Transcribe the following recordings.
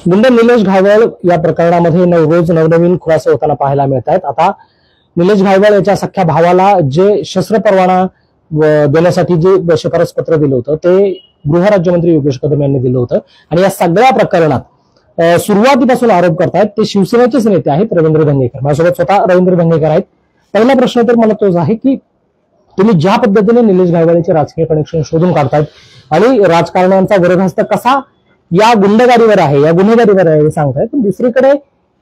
गुंड निलेश घायवळ या प्रकरणामध्ये रोज नवनवीन खुलासे होताना पाहायला मिळत आहेत। आता निलेश घायवळ याच्या सख्या भावाला जे शस्त्र परवाना देण्यासाठी जे शिफारस पत्र दिलं होतं ते गृहराज्यमंत्री योगेश कदम यांनी दिलं होतं। आणि या सगळ्या प्रकरणात सुरुवातीपासून आरोप करतायत ते शिवसेनेचेच नेते आहेत रवींद्र धंगेकर। माझ्यासोबत स्वतः रवींद्र धंगेकर आहेत। पहिला प्रश्न तर मला तोच आहे की तुम्ही ज्या पद्धतीने निलेश घायवळचे राजकीय कनेक्शन शोधून काढतायत आणि राजकारण्यांचा विरोधास्त कसा या गुंडगारीवर आहे, या गुन्हेगारीवर आहे सांगतायत, पण दुसरीकडे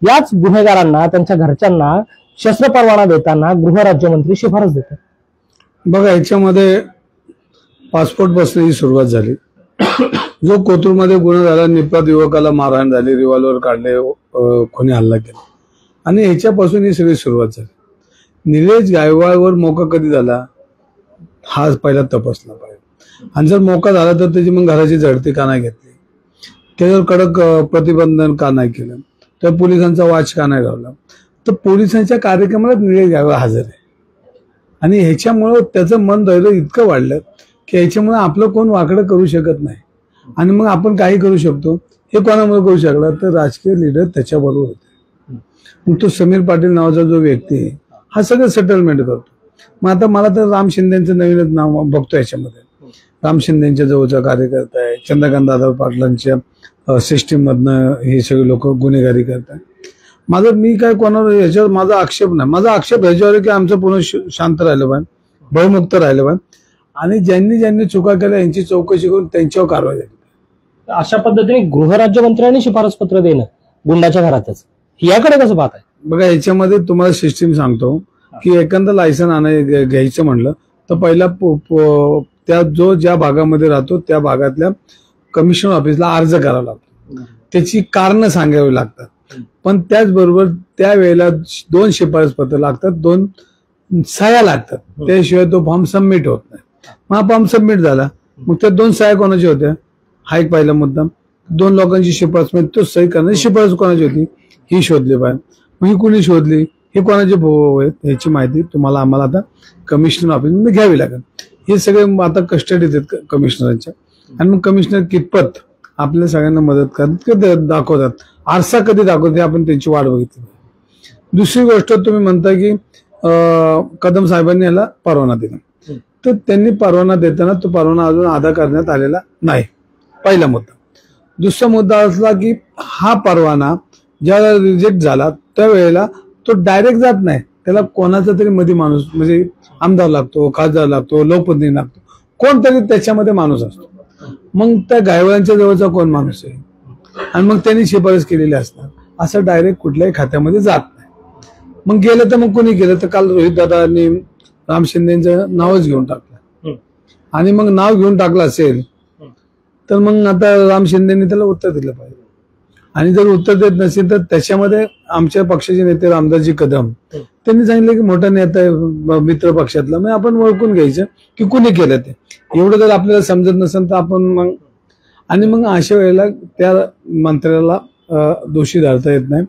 याच गुन्हेगारांना त्यांच्या घरच्यांना शस्त्र परवाना देताना गृहराज्यमंत्री शिफारस देतात। बघा, याच्यामध्ये पासपोर्ट बसण्याची सुरुवात झाली। जो कोथरूडमध्ये गुन्हा झाला, निपात युवकाला मारहाण झाली, रिव्हॉल्वर काढले, कोणी हल्ला केला आणि ह्याच्यापासून ही सगळी सुरुवात झाली। निलेश घायवळवर मोका कधी झाला हा पहिला तपासला पाहिजे आणि जर मोका झाला तर त्याची मग घराची झडती का नाही घेतली, त्याच्यावर कडक प्रतिबंधन का नाही केलं, तर पोलिसांचा वाच का नाही लावला, तर पोलिसांच्या कार्यक्रमाला निलेश घायवळ हजर आहे आणि ह्याच्यामुळं त्याचं मन धैर्य इतकं वाढलं की ह्याच्यामुळे आपलं कोण वाकडं करू शकत नाही आणि मग आपण काही करू शकतो। हे कोणामुळे करू शकला तर राजकीय लीडर त्याच्याबरोबर होते। मग तो समीर पाटील नावाचा जो व्यक्ती आहे हा सगळं सेटलमेंट करतो। मग आता मला तर राम शिंदेचं नवीनच नाव बघतो याच्यामध्ये। राम शिंदेच्या जवळचा कार्यकर्ता आहे, चंद्रकांत दादा पाटलांच्या सिस्टीम मधनं हे सगळे लोक गुन्हेगारी करतात। मी काय कोणावर याच्यावर माझा आक्षेप नाही, माझा आक्षेप ह्याच्यावर की आमचं पूर्ण शांत राहिलं पाहिजे, भयमुक्त राहिलं पाहिजे आणि ज्यांनी ज्यांनी चुका केल्या यांची चौकशी करून त्यांच्यावर कारवाई झाली। अशा पद्धतीने गृहराज्यमंत्र्यांनी शिफारस पत्र देणं गुंडाच्या घरातच, याकडे कसं पाहताय? बघा, याच्यामध्ये तुम्हाला सिस्टीम सांगतो की एखादं लायसन घ्यायचं म्हणलं तर पहिला त्या ज्या भागामध्ये राहतो त्या भागातल्या कमिशनर ऑफिसला अर्ज करावा लागतो, त्याची कारणं सांगावी लागतात, पण त्याचबरोबर त्यावेळेला 2 शिफारस पत्र लागतात, 2 सह्या लागतात, त्याशिवाय तो फॉर्म सबमिट होत नाही। मग हा फॉर्म सबमिट झाला, मग त्या 2 सह्या कोणाच्या होत्या हा एक पहिला मुद्दा। 2 लोकांची शिफारस म्हणजे तो सही करण्याची शिफारस कोणाची होती ही शोधली पाहिजे। मग ही कुणी शोधली, हे कोणाचे आहेत याची माहिती तुम्हाला आम्हाला आता कमिशनर ऑफिसमध्ये घ्यावी लागेल। हे सगळे आता कस्टडीत आहेत कमिशनरांच्या आणि मग कमिशनर कितपत आपल्या सगळ्यांना मदत करतात, दाखवतात, आरसा कधी दाखवते आपण त्यांची वाट बघितली। दुसरी गोष्ट तुम्ही म्हणता की कदम साहेबांनी याला परवाना दिला, तर त्यांनी परवाना देताना तो परवाना अजून अदा करण्यात आलेला नाही, पहिला मुद्दा। दुसरा मुद्दा असला की हा परवाना ज्यावेळेला रिजेक्ट झाला त्यावेळेला तो डायरेक्ट जात नाही, त्याला कोणाचा तरी मध्ये माणूस म्हणजे आमदार लागतो, खासदार लागतो, लोकप्रतिनिधी लागतो, कोणतरी त्याच्यामध्ये माणूस असतो। मग त्या घायवळांच्या जवळचा कोण माणूस आहे आणि मग त्यांनी शिफारस केलेली असतात, असं डायरेक्ट कुठल्याही खात्यामध्ये जात नाही। मग गेलं तर मग कोणी गेलं तर काल रोहित दादांनी राम शिंदेचं नावच घेऊन टाकलं आणि मग नाव घेऊन टाकलं असेल तर मग आता राम शिंदेनी त्याला उत्तर दिलं पाहिजे आणि जर उत्तर देत नसेल तर त्याच्यामध्ये आमच्या पक्षाचे नेते रामदासजी कदम त्यांनी सांगितलं की मोठा नेता आहे मित्र पक्षातला, मग आपण ओळखून घ्यायचं की कुणी केलं ते, एवढं जर आपल्याला समजत नसेल तर आपण मग अशा वेळेला त्या मंत्र्याला दोषी धरता येत नाही।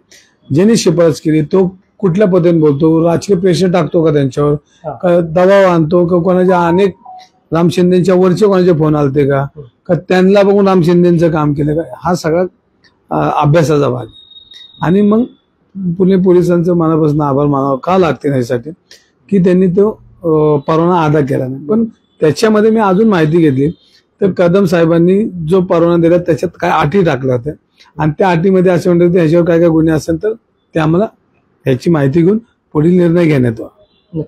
ज्यांनी शिफारस केली तो कुठल्या पद्धतीने बोलतो, राजकीय प्रेशर टाकतो का त्यांच्यावर, का दबाव आणतो का, कोणाच्या अनेक राम शिंदेच्या वरचे कोणाचे फोन आलते का त्यांना बघून राम शिंदेचं काम केलं का, हा सगळा अभ्यासाचा भाग। आणि मग पुणे पोलिसांचं मनापासून आभार मानावं का लागते यासाठी की त्यांनी तो परवाना अदा केला नाही। पण त्याच्यामध्ये मी अजून माहिती घेतली तर कदम साहेबांनी जो परवाना दिला त्याच्यात काय अटी टाकल्या होत्या आणि त्या अटीमध्ये असं म्हणतात ह्याच्यावर काय काय गुन्हे असेल तर ते आम्हाला ह्याची माहिती घेऊन पुढील निर्णय घेण्यात यावा।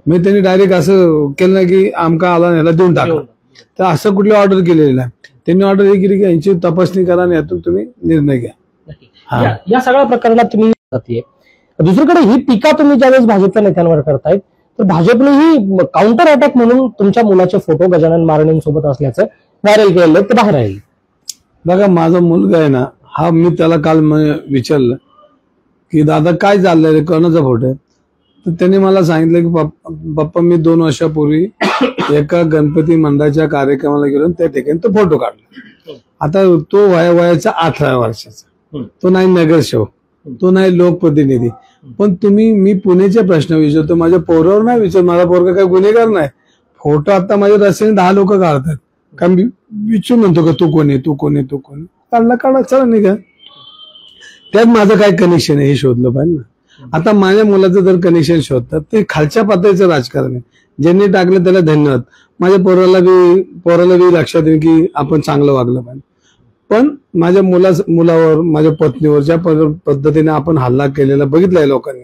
मी त्यांनी डायरेक्ट असं केलं नाही की आमका आला ह्याला देऊन टाकलं, तर असं कुठली ऑर्डर केलेली नाही। त्यांनी ऑर्डर हे केली की यांची तपासणी करा आणि यातून तुम्ही निर्णय घ्या। या सगळ्या प्रकरणात तुम्ही दुसरीकडे ही टीका तुम्ही ज्यावेळेस भाजपच्या नेत्यांवर करतायत तर भाजपनेही काउंटर अटॅक म्हणून तुमच्या मुलाचे फोटो गजानन मारणेंसोबत असल्याचं व्हायरल केलेलं ते बाहेर आले। बघा, माझा मुलगा आहे ना, हा मी त्याला काल विचारलं की दादा काय चाललंय रे, कोणाचा फोटो आहे, तर त्यांनी मला सांगितलं की पप्पा मी 2 वर्षापूर्वी एका गणपती मंडळाच्या कार्यक्रमाला गेलो त्या ठिकाणी तो फोटो काढला। आता तो वयाचा 18 वर्षाचा, तो नाही नगरसेवक, तो नाही लोकप्रतिनिधी, पण मी पुण्याचे प्रश्न विचारतो, माझ्या पोरावर नाही विचार, माझा पोरगा काही गुन्हेगार नाही। फोटो आता माझ्या रस्त्याने 10 लोक काढतात, कारण मी विचारून म्हणतो का तू कोणी, तू कोणी, तू कोणी, काढला चला निघा। त्यात माझं काय कनेक्शन आहे हे शोधलं पाहिजे ना. आता माझ्या मुलाचं जर कनेक्शन शोधतात ते खालच्या पातळीचं राजकारण आहे. ज्यांनी टाकलं त्याला धन्यवाद. माझ्या पोराला बी लक्षात येईल की आपण चांगलं वागलं पाहिजे. पण माझ्या मुलावर माझ्या पत्नीवर ज्या पद्धतीने आपण हल्ला केलेला बघितलाय लोकांनी,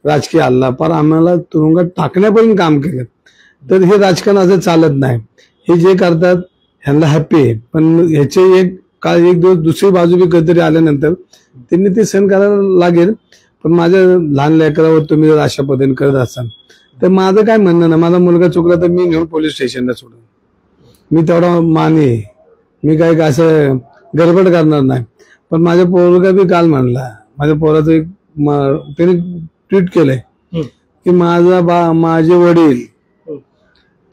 राजकीय हल्ला, पर आम्हाला तुरुंगात टाकण्यापर्यंत काम केलं. तर हे राजकारण असं चालत नाही. हे जे करतात ह्यांना हॅप्पी आहे, पण ह्याचे एक दिवस दुसरी बाजू बी कधीतरी आल्यानंतर त्यांनी ते सहन करायला लागेल. पण माझ्या लहान लेकरावर तुम्ही जर अशा पद्धतीने करत असाल तर माझं काय म्हणणं ना, माझा मुलगा चुकला तर मी घेऊन पोलीस स्टेशनला सोडून, मी तेवढा माने, मी काय असं गडबड करणार नाही. पण माझ्या पोरगा बी काल म्हणला, माझ्या पोराचं एक त्याने ट्विट केलंय की माझे वडील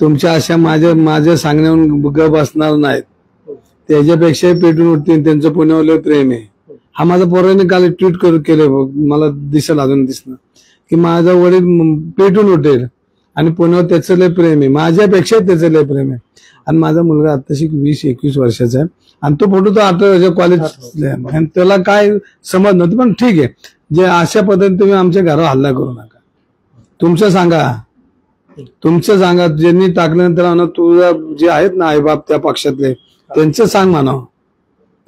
तुमच्या अशा माझ्या सांगण्यावरून गप असणार नाहीत, त्याच्यापेक्षाही पेटून उठतील, त्यांचं पुण्यावर प्रेम आहे. हा माझा पोराने काल ट्विट केले, मला दिसेल अजून दिसणं की माझा वडील पेटून उठेल आणि पुण्यावर त्याचं लय प्रेम आहे, माझ्यापेक्षा त्याचं लय प्रेम आहे. आणि माझा मुलगा आताशी 20-21 वर्षाचा आहे आणि तो फोटो तो 18 वर्षाच्या कॉलेज आणि त्याला काय समज नव्हती. पण ठीक आहे, जे अशा पद्धतीने तुम्ही आमच्या घरावर हल्ला करू नका. तुमचं सांगा ज्यांनी टाकल्यानंतर तुझा जे आहेत ना आईबाप त्या पक्षातले त्यांचं सांग म्हणावं.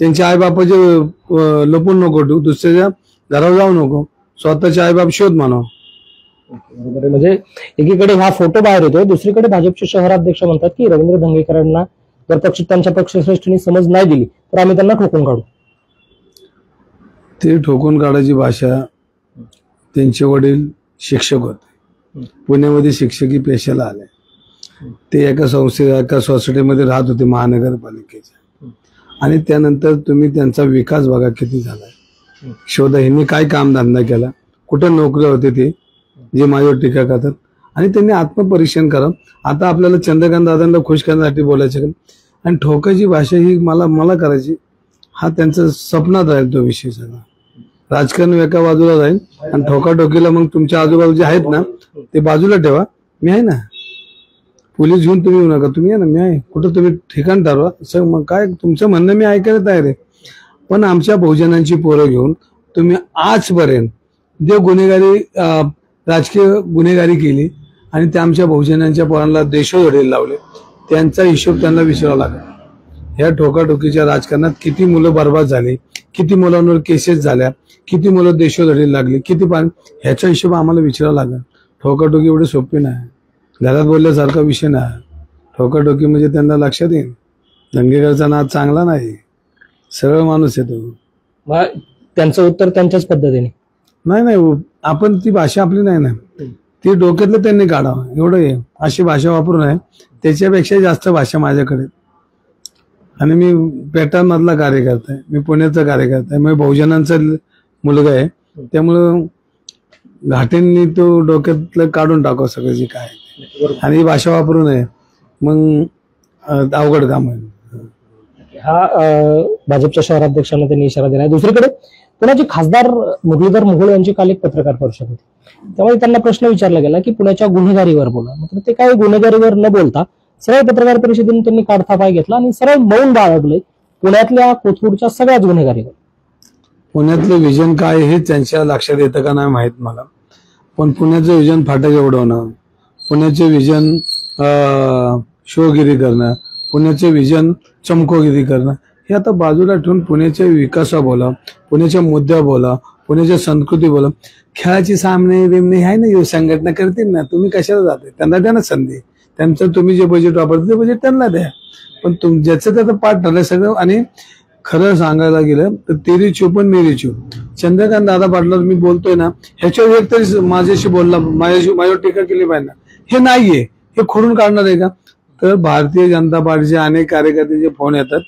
त्यांच्या आईबापाचे लपून नको, दुसऱ्याच्या घरावर जाऊ नको, स्वतःचे आईबाप शोध म्हणावं. म्हणजे एकीकडे हा फोटो बाहेर येतोय, दुसरीकडे भाजपचे शहराध्यक्ष म्हणतात की रवींद्र धंगेकरांना जर त्यांच्या पक्षश्रेष्ठींनी समज नाही दिली तर आम्ही त्यांना ठोकून काढू. ते ठोकून काढायची भाषा, त्यांचे वडील शिक्षक होते, पुण्यामध्ये शिक्षकी पेशाला आले. ते एका सोसायटीमध्ये राहत होते महानगरपालिकेच्या. आणि त्यानंतर तुम्ही त्यांचा विकास बघा किती झाला. शोधा ह्यांनी काय कामधंदा केला, कुठं नोकरी होते ते जे माझ्यावर टीका करतात. आणि त्यांनी आत्मपरीक्षण करा. आता आपल्याला चंद्रकांत दादांना खुश करण्यासाठी बोलायचं आणि ठोकायची भाषा ही मला करायची, हा त्यांचं स्वप्नात राहील तो विषय सगळा. राजकारण एका बाजूला राहील आणि ठोकाठोकीला मग तुमच्या आजूबाजू जे आहेत ना ते बाजूला ठेवा. मी आहे ना, पोलीस घेऊन तुम्ही येऊ नका, तुम्ही आहे ना, मी आहे. कुठं तुम्ही ठिकाण ठरवा. मग काय तुमचं म्हणणं मी ऐकायला तयार आहे. पण आमच्या बहुजनांची पोरं घेऊन तुम्ही आजपर्यंत जे गुन्हेगारी राजकीय गुन्हेगारी केली आणि त्या आमच्या बहुजनांच्या पोरांना देशोधडीला लावले, त्यांचा हिशोब त्यांना विचारावा लागेल. ह्या ठोकाठोकीच्या राजकारणात किती मुलं बर्बाद झाली, किती मुलांवर केसेस झाल्या, किती मुलं देशोधडीला लागली, किती ह्याचा हिशोब आम्हाला विचारावा लागेल. ठोकाठोकी एवढी सोपी नाही, घरात बोलल्यासारखा विषय नाही. ठोकाठोकी म्हणजे त्यांना लक्षात येईल धंगेकरचा नाद चांगला नाही, सरळ माणूस आहे तो. त्यांचं उत्तर त्यांच्याच पद्धतीने नाही, आपण ती भाषा आपली नाही ना, ती डोक्यातलं त्यांनी काढावं एवढं आहे. अशी भाषा वापरू नये. त्याच्यापेक्षा जास्त भाषा माझ्याकडे. आणि मी पॅटर्न मधला कार्यकर्ता आहे, मी पुण्याचा कार्यकर्ता आहे, मी बहुजनांचा मुलगा आहे. त्यामुळं घाटेंनी तो डोक्यातलं काढून टाकावं सगळं जे काय, आणि ही भाषा वापरू नये, मग अवघड काम आहे. हा भाजपच्या शहराध्यक्षांना त्यांनी इशारा दिला. दुसरीकडे पुण्याचे खासदार मुरलीधर मोहोळ यांची काल एक पत्रकार परिषद होती. त्यामुळे त्यांना प्रश्न विचारला गेला की पुण्याच्या गुन्हेगारीवर बोला. मात्र ते काही गुन्हेगारीवर न बोलता सरळ पत्रकार परिषदेने त्यांनी काढता पाय घेतला आणि सरळ मौन बाळगले पुण्यातल्या कोथरूडच्या सगळ्याच गुन्हेगारीवर. पुण्यातलं विजन काय हे त्यांच्या लक्षात येतं का नाही माहित मला, पण पुण्याचं विजन फाटक उडवणं, पुण्याचे विजन शोगिरी करणं, पुण्याचे विजन चमकोगिरी करणं, हे आता बाजूला ठेवून पुण्याच्या विकासा बोला, पुण्याच्या मुद्द्या बोला, पुण्याच्या संस्कृती बोला. खेळाची सामने बिमणे आहे ना, संघटना करतील ना, तुम्ही कशाला जाते, त्यांना द्या ना संधी. त्यांचं तुम्ही जे बजेट वापरते ते बजेट त्यांना द्या. पण ज्याचं त्याचं पाठ ठरलंय सगळं. आणि खरं सांगायला गेलं तर तेरी चूप आणि मेरी चूप. चंद्रकांत दादा पाटलावर मी बोलतोय ना, ह्याच्यावर एक तरी माझ्याशी बोलला, माझ्यावर टीका केली पाहिजे ना, हे नाहीये, हे खोडून काढणार आहे का? तर भारतीय जनता पार्टीचे अनेक कार्यकर्त्यांचे फोन येतात,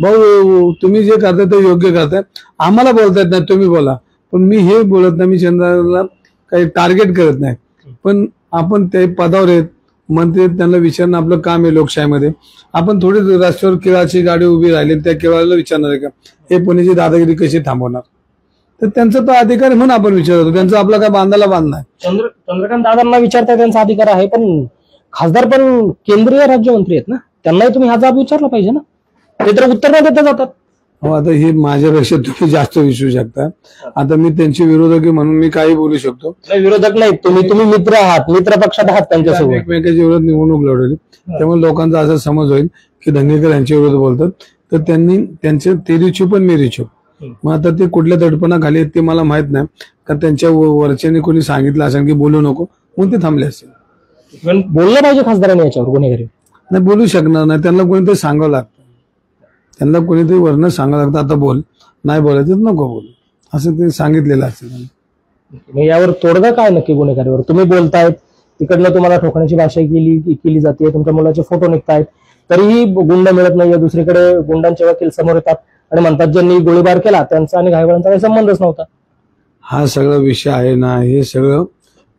भाऊ तुम्ही जे करताय ते योग्य करताय, आम्हाला बोलतायत नाही, तुम्ही बोला. पण मी हे बोलत नाही, मी चंद्रकांतला काही टार्गेट करत नाही. पण आपण ते पदावर आहेत, मंत्री त्यांना विचारणं आपलं काम आहे लोकशाहीमध्ये. आपण थोडी रस्त्यावर केळाची गाडी उभी राहिली, त्या केळाला विचारणार आहे का हे पुण्याची दादागिरी कशी थांबवणार? तर त्यांचा तो अधिकार आहे म्हणून आपण विचारतो, त्यांचा आपला काय बांधायला बांधलाय. चंद्रकांत दादांना विचारता त्यांचा अधिकार आहे, पण खासदार पण केंद्रीय राज्यमंत्री आहेत ना, त्यांनाही तुम्ही हा जाब विचारला पाहिजे ना. ते तर उत्तर न देता जातात. हो, आता हे माझ्यापेक्षा तुम्ही जास्त विचारू शकता. आता मी त्यांचे विरोधक आहे म्हणून मी काही बोलू शकतो. नाही, विरोधक नाही, तुम्ही मित्र आहात, मित्र पक्षात आहात त्यांच्यासोबत. एकमेकांच्या विरोधात निवडणूक लढवली, त्यामुळे लोकांचा असा समज होईल की धंगेकर यांच्या विरोधात बोलतात, तर त्यांनी त्यांचे तेरी चूप आणि मेरी चूप. मग आता ते कुठल्या दडपणाखाली आहेत ते मला माहित नाही, का त्यांच्या वरच्याने कोणी सांगितलं असेल की बोलू नको म्हणून ते थांबले असतील. पण बोललं पाहिजे खासदारांनी याच्यावर गुन्हेगारी. नाही, बोलू शकणार नाही, त्यांना कोणीतरी सांगावं लागतं. त्यांना कोणीतरी वरनं सांगावं लागतं, आता बोल, नाही बोलायचं नको बोल, असं ते सांगितलेलं असेल. यावर तोडगा काय नक्की गुन्हेगारीवर? तुम्ही बोलतायत, तिकडनं तुम्हाला ठोकण्याची भाषा केली जाते, तुमच्या मुलाचे फोटो निघतायत, तरीही गुंड मिळत नाहीये. दुसरीकडे गुंडांचे वकील समोर येतात आणि म्हणतात ज्यांनी गोळीबार केला त्यांचा आणि घायवळांचा काही संबंधच नव्हता. हा सगळा विषय आहे ना, हे सगळं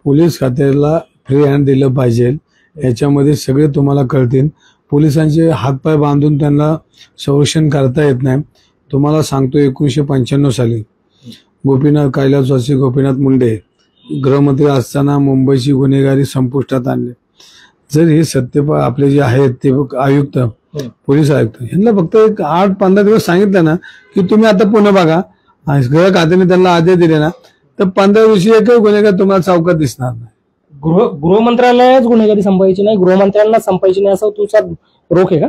पोलीस खात्याला फ्री हँड दिलं पाहिजे. याच्यामध्ये सगळे तुम्हाला कळतील. पोलिसांचे हातपाय बांधून त्यांना संरक्षण करता येत नाही. तुम्हाला सांगतो, 1995 साली कैलासवासी गोपीनाथ मुंडे गृहमंत्री असताना मुंबईची गुन्हेगारी संपुष्टात आणली. जर हे सत्य आपले जे आहेत ते आयुक्त, पोलीस आयुक्त, यांना फक्त एक 8-15 दिवस सांगितलं ना की तुम्ही आता पुणे बघा, गृह खात्याने त्यांना आदेश दिले ना, तर 15 दिवशी एकही गुन्हेगार तुम्हाला चौकात दिसणार नाही. गृहमंत्रालयाच गुन्हेगारी संपायची नाही, गृहमंत्र्यांना संपायची नाही, असं तुमचा रोख आहे का?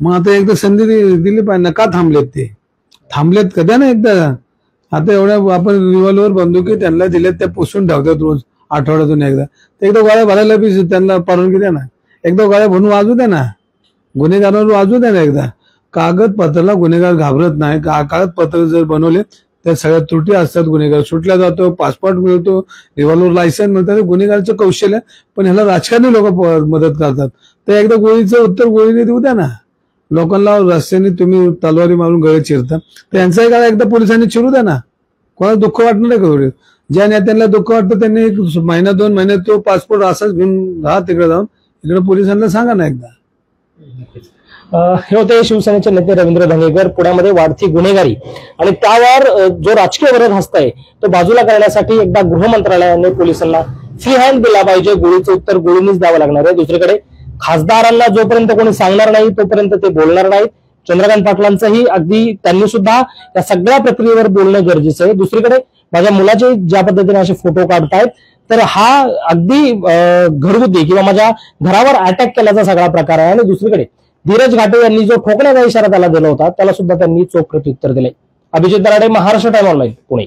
मग आता एकदा संधी दिली पाहिजे ना. का थांबलेत ते? थांबलेत कद्या ना एकदा. आता एवढ्या आपण रिव्हॉल्वर बंदुकी त्यांना दिलेत, त्या पुसून ठेवतात रोज आठवड्यातून एकदा. तर एकदा गाड्या भरायला बी त्यांना परवानगी द्या ना, एकदा गाड्या भरून वाजू द्या ना, गुन्हेगारांवर वाजू द्या ना एकदा. कागदपत्राला गुन्हेगार घाबरत नाही. कागदपत्र जर बनवले त्या सगळ्या त्रुटी असतात, गुन्हेगार सुटला जातो, पासपोर्ट मिळतो, रिव्हॉल्वर लायसन्स मिळतात, गुन्हेगारचं कौशल्य. पण ह्याला राजकारणी लोक मदत करतात. तर एकदा गोळीचं उत्तर गोळीने देऊ द्या ना. लोकांना रस्त्याने तुम्ही तलवारी मारून गळे चिरता, तर यांचाही काळ एकदा पोलिसांनी चिरू द्या ना. कोणाला दुःख वाटणार आहे का? ज्या नेत्यांना दुःख वाटतं त्यांनी 1-2 महिन्यात तो पासपोर्ट असाच घेऊन राहा तिकडे जाऊन. इकडे पोलिसांना सांगा ना एकदा. हे होते शिवसेनेचे नेते रवींद्र धंगेकर. पुण्यामध्ये वाढती गुन्हेगारी आणि त्यावर जो राजकीय विरोध हस्ताय तो बाजूला करण्यासाठी एकदा गृहमंत्रालयाने पोलिसांना फ्री हँड दिला पाहिजे. गोळीचं उत्तर गोळीनेच द्यावं लागणार आहे. दुसरीकडे खासदारांना जोपर्यंत कोणी सांगणार नाही तोपर्यंत ते बोलणार नाहीत. चंद्रकांत पाटलांचंही अगदी त्यांनी सुद्धा या सगळ्या प्रक्रियेवर बोलणं गरजेचं आहे. दुसरीकडे माझ्या मुलाचे ज्या पद्धतीने असे फोटो काढतायत, तर हा अगदी घरगुती किंवा माझ्या घरावर अटॅक केल्याचा सगळा प्रकार आहे. आणि दुसरीकडे धीरज घाटे यांनी जो ठोकण्याचा इशारा त्याला दिला होता त्याला सुद्धा त्यांनी चोख प्रत्युत्तर दिले. Abhijit Darade, Maharashtra time online, Pune.